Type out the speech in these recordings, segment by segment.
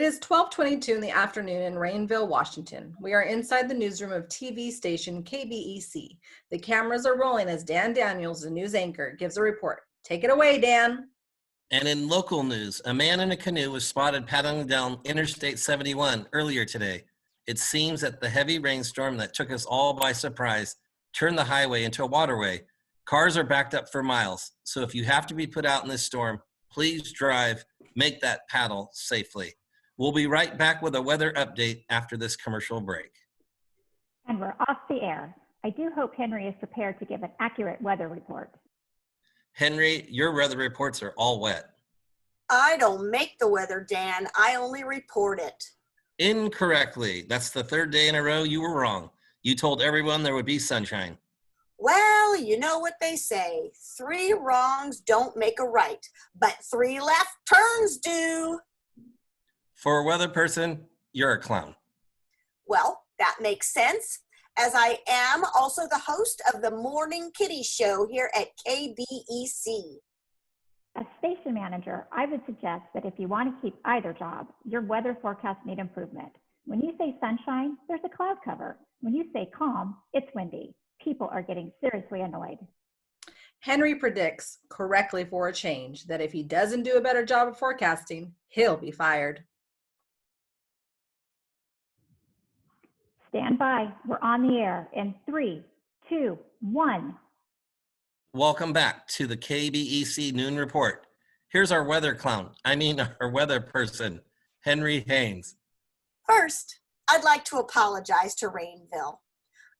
It is 12:22 in the afternoon in Rainville, Washington. We are inside the newsroom of TV station KBEC. The cameras are rolling as Dan Daniels, the news anchor, gives a report. Take it away, Dan. And in local news, a man in a canoe was spotted paddling down Interstate 71 earlier today. It seems that the heavy rainstorm that took us all by surprise turned the highway into a waterway. Cars are backed up for miles. So if you have to be put out in this storm, please drive, make that paddle safely. We'll be right back with a weather update after this commercial break. And we're off the air. I do hope Henry is prepared to give an accurate weather report. Henry, your weather reports are all wet. I don't make the weather, Dan. I only report it. Incorrectly. That's the third day in a row you were wrong. You told everyone there would be sunshine. Well, you know what they say. 3 wrongs don't make a right, but 3 left turns do. For a weather person, you're a clown. Well, that makes sense, as I am also the host of the Morning Kitty Show here at KBEC. As station manager, I would suggest that if you want to keep either job, your weather forecasts need improvement. When you say sunshine, there's a cloud cover. When you say calm, it's windy. People are getting seriously annoyed. Henry predicts, correctly for a change, that if he doesn't do a better job of forecasting, he'll be fired. Stand by. We're on the air in 3, 2, 1. Welcome back to the KBEC Noon Report. Here's our weather clown, our weather person, Henry Haynes. First, I'd like to apologize to Rainville.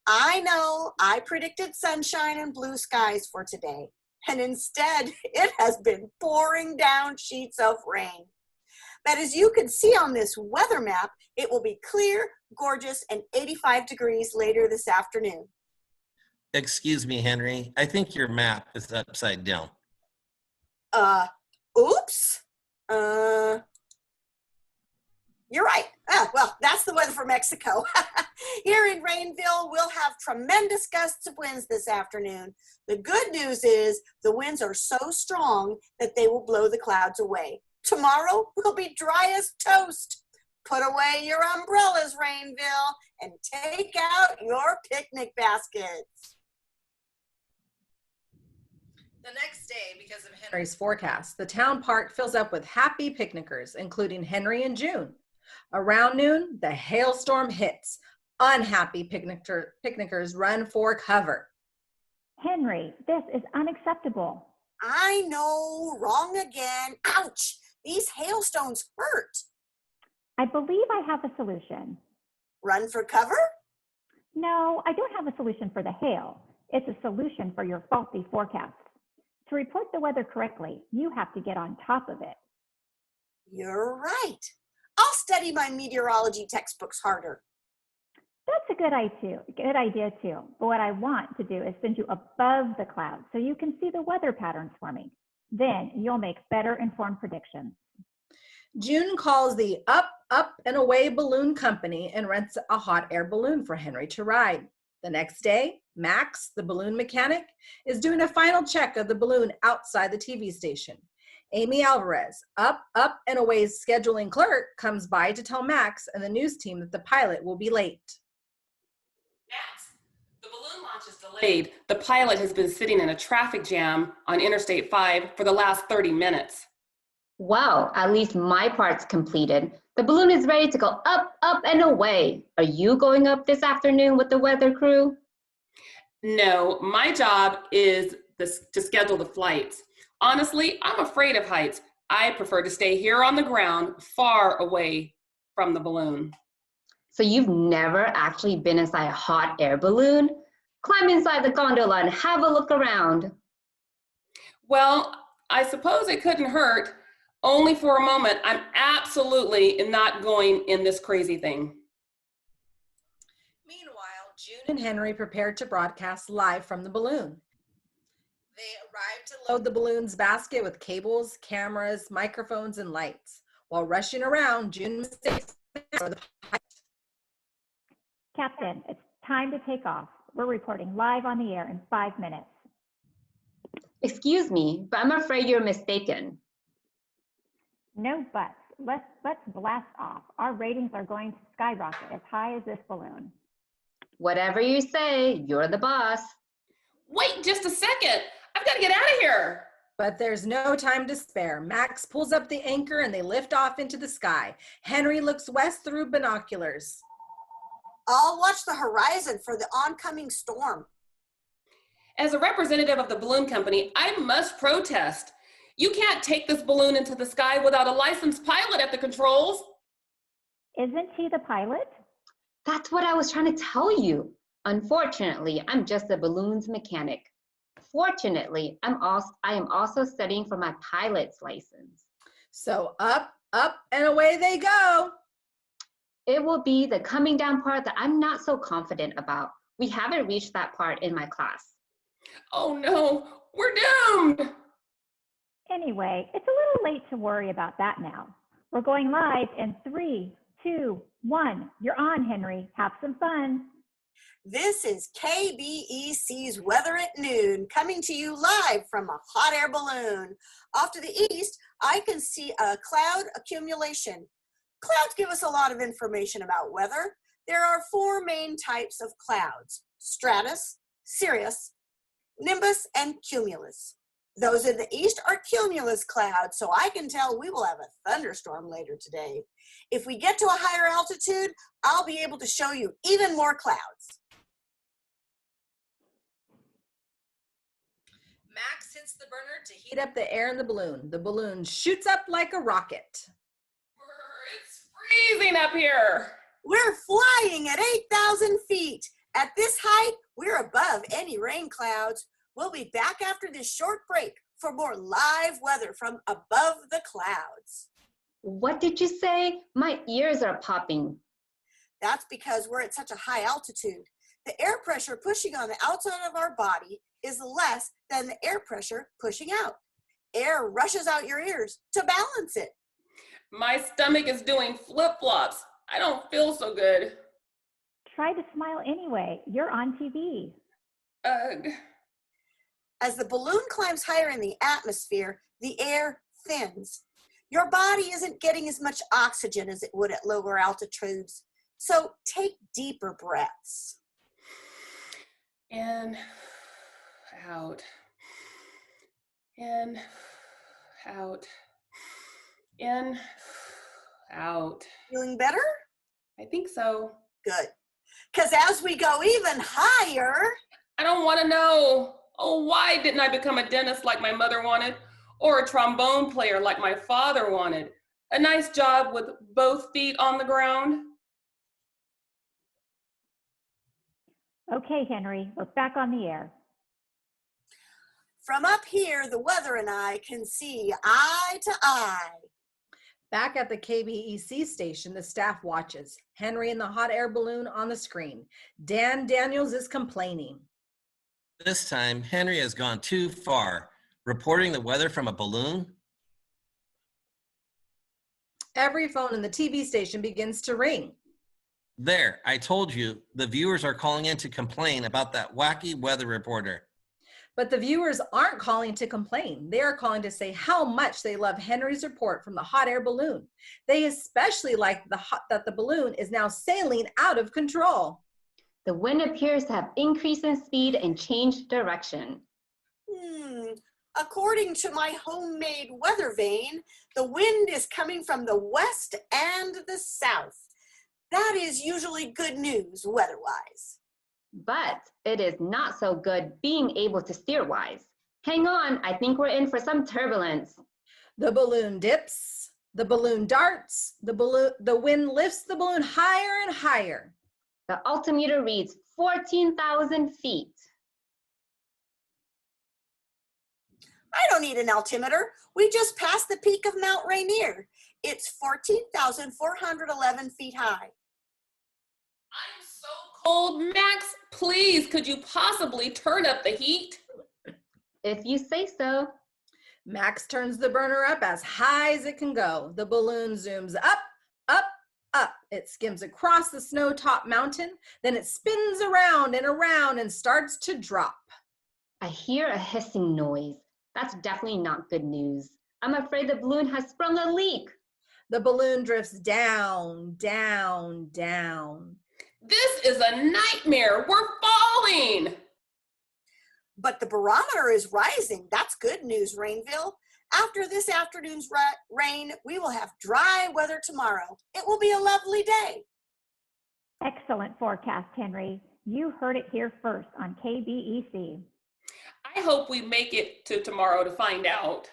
I know I predicted sunshine and blue skies for today, and instead it has been pouring down sheets of rain. But as you can see on this weather map, it will be clear, gorgeous, and 85 degrees later this afternoon. Excuse me, Henry. I think your map is upside down. Oops. You're right. Well, that's the weather for Mexico. Here in Rainville, we'll have tremendous gusts of winds this afternoon. The good news is the winds are so strong that they will blow the clouds away. Tomorrow will be dry as toast. Put away your umbrellas, Rainville, and take out your picnic baskets. The next day, because of Henry's forecast, the town park fills up with happy picnickers, including Henry and June. Around noon, the hailstorm hits. Unhappy picnickers run for cover. Henry, this is unacceptable. I know, wrong again. Ouch! These hailstones hurt. I believe I have a solution. Run for cover? No, I don't have a solution for the hail. It's a solution for your faulty forecast. To report the weather correctly, you have to get on top of it. You're right. I'll study my meteorology textbooks harder. That's a good idea too. But what I want to do is send you above the clouds so you can see the weather patterns for me. Then you'll make better informed predictions. June calls the Up, Up, and Away Balloon Company and rents a hot air balloon for Henry to ride. The next day, Max, the balloon mechanic, is doing a final check of the balloon outside the TV station. Amy Alvarez, Up, Up, and Away's scheduling clerk, comes by to tell Max and the news team that the pilot will be late. Max, the balloon launch is delayed. The pilot has been sitting in a traffic jam on Interstate 5 for the last 30 minutes. Well, at least my part's completed. The balloon is ready to go up, up, and away. Are you going up this afternoon with the weather crew? No, my job is to schedule the flights. Honestly, I'm afraid of heights. I prefer to stay here on the ground, far away from the balloon. So you've never actually been inside a hot air balloon? Climb inside the gondola and have a look around. Well, I suppose it couldn't hurt. Only for a moment. I'm absolutely not going in this crazy thing. Meanwhile, June and Henry prepared to broadcast live from the balloon. They arrived to load the balloon's basket with cables, cameras, microphones, and lights. While rushing around, June mistakes for the pilot. Captain, it's time to take off. We're reporting live on the air in 5 minutes. Excuse me, but I'm afraid you're mistaken. No buts. let's blast off. Our ratings are going to skyrocket as high as this balloon. Whatever you say, you're the boss. Wait just a second. I've got to get out of here. But there's no time to spare. Max pulls up the anchor and they lift off into the sky. Henry looks west through binoculars. I'll watch the horizon for the oncoming storm. As a representative of the balloon company, I must protest. You can't take this balloon into the sky without a licensed pilot at the controls. Isn't he the pilot? That's what I was trying to tell you. Unfortunately, I'm just a balloons mechanic. Fortunately, I am also studying for my pilot's license. So up, up, and away they go. It will be the coming down part that I'm not so confident about. We haven't reached that part in my class. Oh no, we're doomed. Anyway, it's a little late to worry about that now. We're going live in 3, 2, 1. You're on, Henry. Have some fun. This is KBEC's Weather at Noon, coming to you live from a hot air balloon. Off to the east, I can see a cloud accumulation. Clouds give us a lot of information about weather. There are 4 main types of clouds: stratus, cirrus, nimbus, and cumulus. Those in the east are cumulus clouds, so I can tell we will have a thunderstorm later today. If we get to a higher altitude, I'll be able to show you even more clouds. Max hits the burner to heat up the air in the balloon. The balloon shoots up like a rocket. It's freezing up here. We're flying at 8,000 feet. At this height, we're above any rain clouds. We'll be back after this short break for more live weather from above the clouds. What did you say? My ears are popping. That's because we're at such a high altitude. The air pressure pushing on the outside of our body is less than the air pressure pushing out. Air rushes out your ears to balance it. My stomach is doing flip-flops. I don't feel so good. Try to smile anyway. You're on TV. Ugh. As the balloon climbs higher in the atmosphere, the air thins. Your body isn't getting as much oxygen as it would at lower altitudes. So take deeper breaths. In, out. In, out. In, out. Feeling better? I think so. Good. Because as we go even higher, I don't want to know. Oh, why didn't I become a dentist like my mother wanted? Or a trombone player like my father wanted? A nice job with both feet on the ground? Okay, Henry, we're back on the air. from up here, the weather and I can see eye to eye. Back at the KBEC station, the staff watches. Henry and the hot air balloon on the screen. Dan Daniels is complaining. This time, Henry has gone too far. Reporting the weather from a balloon? Every phone in the TV station begins to ring. There, I told you, the viewers are calling in to complain about that wacky weather reporter. But the viewers aren't calling to complain. They are calling to say how much they love Henry's report from the hot air balloon. They especially like that the balloon is now sailing out of control. The wind appears to have increased in speed and changed direction. According to my homemade weather vane, the wind is coming from the west and the south. That is usually good news weather-wise. But it is not so good being able to steer wise. Hang on, I think we're in for some turbulence. The balloon dips, the balloon darts, the wind lifts the balloon higher and higher. The altimeter reads 14,000 feet. I don't need an altimeter. We just passed the peak of Mount Rainier. It's 14,411 feet high. I'm so cold, Max. Please, could you possibly turn up the heat? If you say so. Max turns the burner up as high as it can go. The balloon zooms up, up, up. It skims across the snow-topped mountain. Then it spins around and starts to drop. I hear a hissing noise. That's definitely not good news. I'm afraid the balloon has sprung a leak. The balloon drifts down, down, down. This is a nightmare. We're falling. But the barometer is rising. That's good news, Rainville. After this afternoon's rain, we will have dry weather tomorrow. It will be a lovely day. Excellent forecast, Henry. You heard it here first on KBEC. I hope we make it to tomorrow to find out.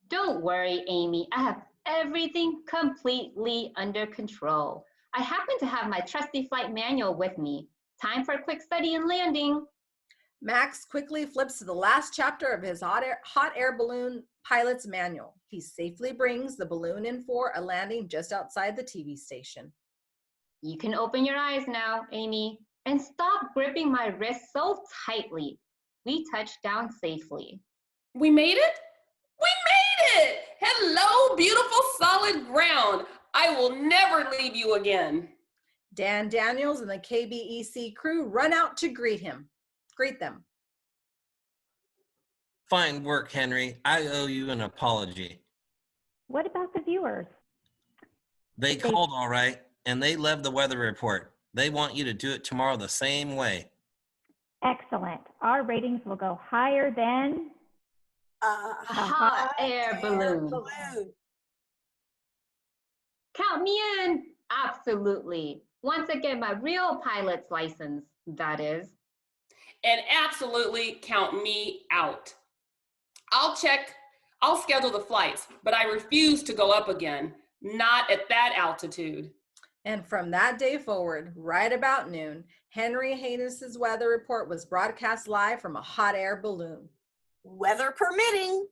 Don't worry, Amy. I have everything completely under control. I happen to have my trusty flight manual with me. Time for a quick study and landing. Max quickly flips to the last chapter of his hot air balloon pilot's manual. He safely brings the balloon in for a landing just outside the TV station. You can open your eyes now, Amy, and stop gripping my wrist so tightly. We touched down safely. We made it? We made it! Hello, beautiful solid ground. I will never leave you again. Dan Daniels and the KBEC crew run out to greet them. Fine work, Henry. I owe you an apology. What about the viewers? They called all right, and they love the weather report. They want you to do it tomorrow the same way. Excellent. Our ratings will go higher than A hot air balloon. Count me in. Absolutely. Once again, my real pilot's license, that is. And absolutely count me out. I'll schedule the flights, but I refuse to go up again. Not at that altitude. And from that day forward, right about noon, Henry Haynes' weather report was broadcast live from a hot air balloon. Weather permitting.